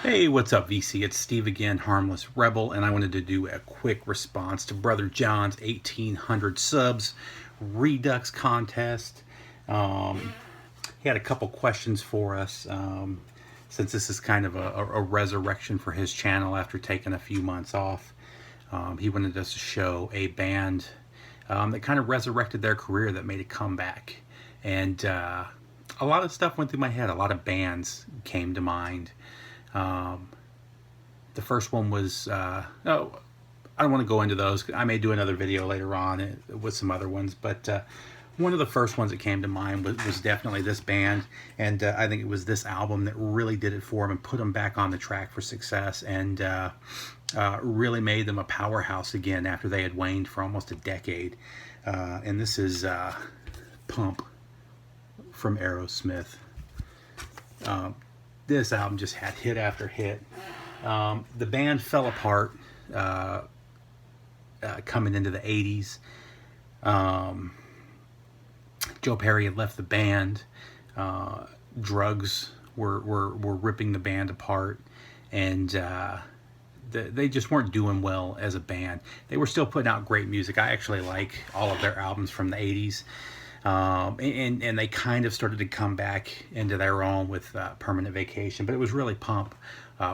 Hey, what's up, VC? It's Steve again, Harmless Rebel, and I wanted to do a quick response to Brother John's 1,800 subs Redux contest. He had a couple questions for us, since this is kind of a resurrection for his channel after taking a few months off. He wanted us to show a band that kind of resurrected their career, that made a comeback. And a lot of stuff went through my head. A lot of bands came to mind. The first one was, I don't want to go into those. I may do another video later on with some other ones, but one of the first ones that came to mind was definitely this band, and I think it was this album that really did it for them and put them back on the track for success, and really made them a powerhouse again after they had waned for almost a decade. And this is Pump from Aerosmith. This album just had hit after hit. The band fell apart coming into the 80s. Joe Perry had left the band. Drugs were ripping the band apart, and they just weren't doing well as a band. They were still putting out great music. I actually like all of their albums from the 80s. And they kind of started to come back into their own with Permanent Vacation, but it was really Pump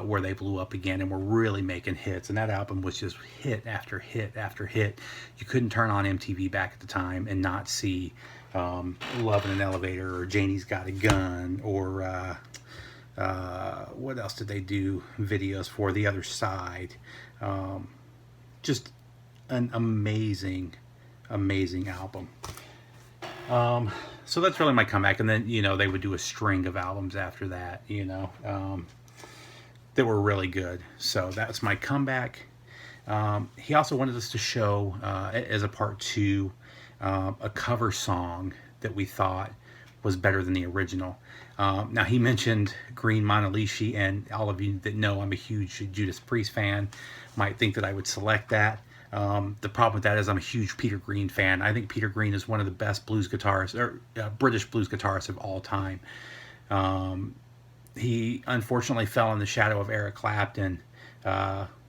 where they blew up again and were really making hits, and that album was just hit after hit after hit. You couldn't turn on MTV back at the time and not see Love in an Elevator or Janie's Got a Gun, or what else did they do videos for? The Other Side. Just an amazing album. So that's really my comeback. And then, they would do a string of albums after that, that were really good. So that's my comeback. He also wanted us to show, as a part 2, a cover song that we thought was better than the original. Now, he mentioned Green Monalishi, and all of you that know I'm a huge Judas Priest fan might think that I would select that. The problem with that is I'm a huge Peter Green fan. I think Peter Green is one of the best blues guitarists, or British blues guitarists of all time. He unfortunately fell in the shadow of Eric Clapton,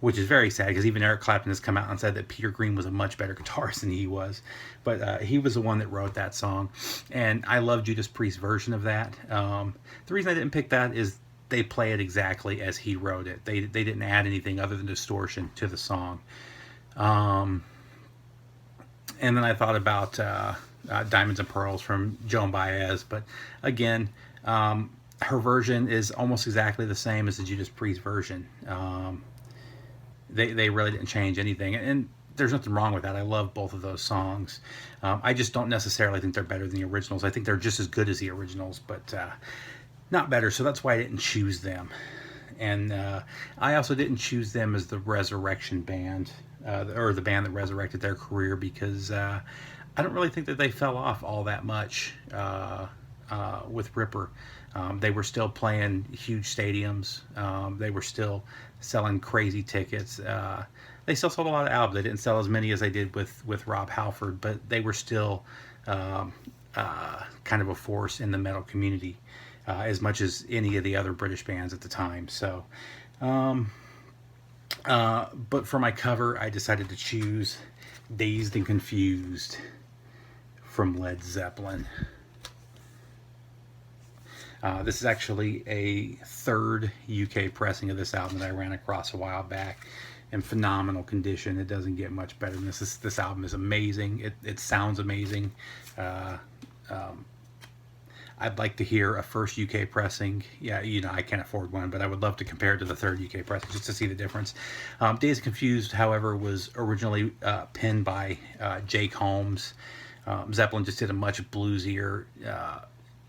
which is very sad, because even Eric Clapton has come out and said that Peter Green was a much better guitarist than he was. But he was the one that wrote that song, and I love Judas Priest's version of that. The reason I didn't pick that is they play it exactly as he wrote it. They didn't add anything other than distortion to the song. And then I thought about Diamonds and Pearls from Joan Baez, but again, her version is almost exactly the same as the Judas Priest version. They really didn't change anything, and there's nothing wrong with that. I love both of those songs. I just don't necessarily think they're better than the originals. I think they're just as good as the originals, but not better, so that's why I didn't choose them. And I also didn't choose them as the resurrection band, or the band that resurrected their career, because I don't really think that they fell off all that much with Ripper. They were still playing huge stadiums. They were still selling crazy tickets. They still sold a lot of albums. They didn't sell as many as they did with Rob Halford, but they were still kind of a force in the metal community, as much as any of the other British bands at the time. So, but for my cover, I decided to choose Dazed and Confused from Led Zeppelin. This is actually a third UK pressing of this album that I ran across a while back, in phenomenal condition. It doesn't get much better than this. This album is amazing. It sounds amazing. I'd like to hear a first UK pressing. Yeah, I can't afford one, but I would love to compare it to the third UK pressing just to see the difference. Dazed and Confused, however, was originally penned by Jake Holmes. Zeppelin just did a much bluesier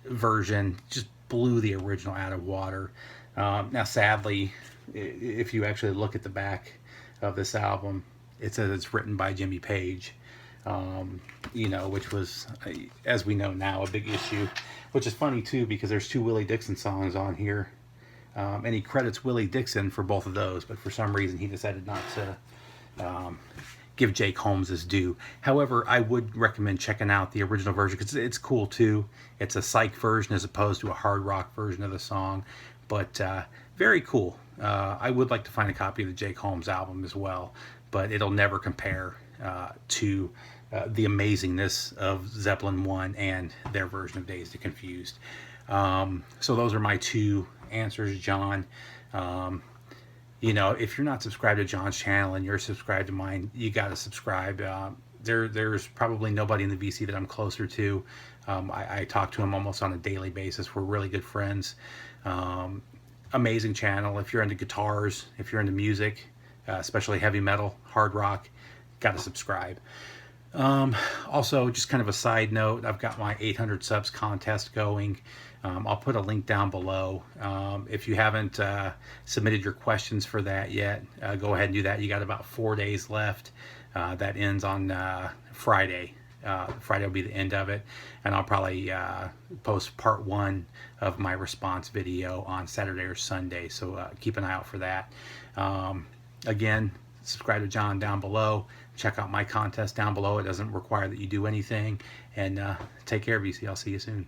version, just blew the original out of water. Now, sadly, if you actually look at the back of this album, it says it's written by Jimmy Page. Which was, as we know now, a big issue, which is funny too, because there's 2 Willie Dixon songs on here, and he credits Willie Dixon for both of those, but for some reason he decided not to give Jake Holmes his due. However, I would recommend checking out the original version, because it's cool too. It's a psych version as opposed to a hard rock version of the song, but very cool. I would like to find a copy of the Jake Holmes album as well, but it'll never compare to the amazingness of Zeppelin 1 and their version of Dazed and Confused. So those are my two answers, John. You know, if you're not subscribed to John's channel and you're subscribed to mine, you got to subscribe. There's probably nobody in the VC that I'm closer to. I talk to him almost on a daily basis. We're really good friends. Amazing channel. If you're into guitars, if you're into music, especially heavy metal, hard rock, got to subscribe. Also, just kind of a side note, I've got my 800 subs contest going. I'll put a link down below. If you haven't submitted your questions for that yet, go ahead and do that. You got about 4 days left. That ends on Friday. Friday will be the end of it, and I'll probably post part 1 of my response video on Saturday or Sunday, so keep an eye out for that. Again, subscribe to John down below. Check out my contest down below. It doesn't require that you do anything, and take care, VC. I'll see you soon.